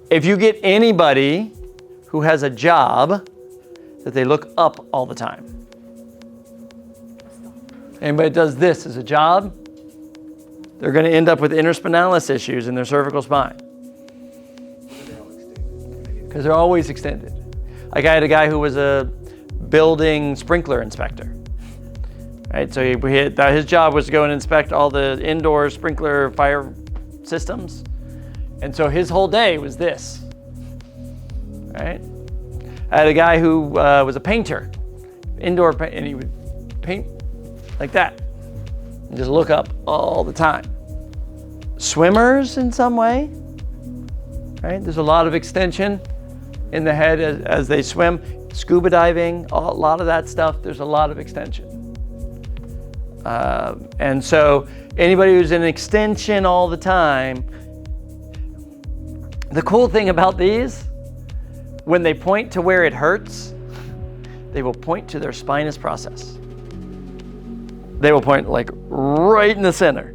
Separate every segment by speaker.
Speaker 1: If you get anybody who has a job that they look up all the time, anybody that does this as a job, they're going to end up with interspinalis issues in their cervical spine. Because they're always extended. Like I had a guy who was a building sprinkler inspector. Right? So his job was to go and inspect all the indoor sprinkler fire systems. And so his whole day was this. Right? I had a guy who was a painter, indoor paint, and he would paint like that. And just look up all the time. Swimmers in some way, right? There's a lot of extension in the head as they swim. Scuba diving, a lot of that stuff, there's a lot of extension. And so anybody who's in extension all the time, the cool thing about these, when they point to where it hurts, they will point to their spinous process. They will point like right in the center,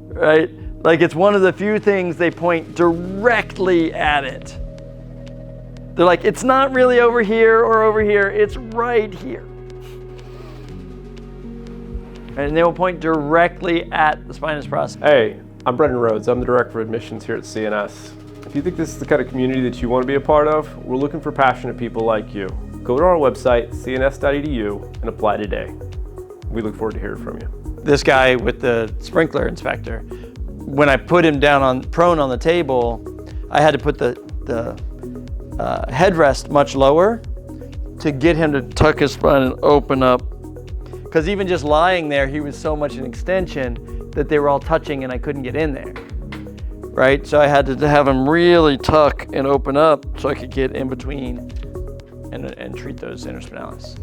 Speaker 1: right? Like it's one of the few things they point directly at it. They're like, it's not really over here or over here, it's right here. And they will point directly at the spinous process.
Speaker 2: Hey, I'm Brendan Rhodes. I'm the Director of Admissions here at CNS. If you think this is the kind of community that you want to be a part of, we're looking for passionate people like you. Go to our website, cns.edu, and apply today. We look forward to hearing from you.
Speaker 1: This guy with the sprinkler inspector, when I put him down prone on the table, I had to put the headrest much lower to get him to tuck his spine and open up. Because even just lying there, he was so much an extension that they were all touching and I couldn't get in there, right? So I had to have him really tuck and open up so I could get in between and treat those interspinalis.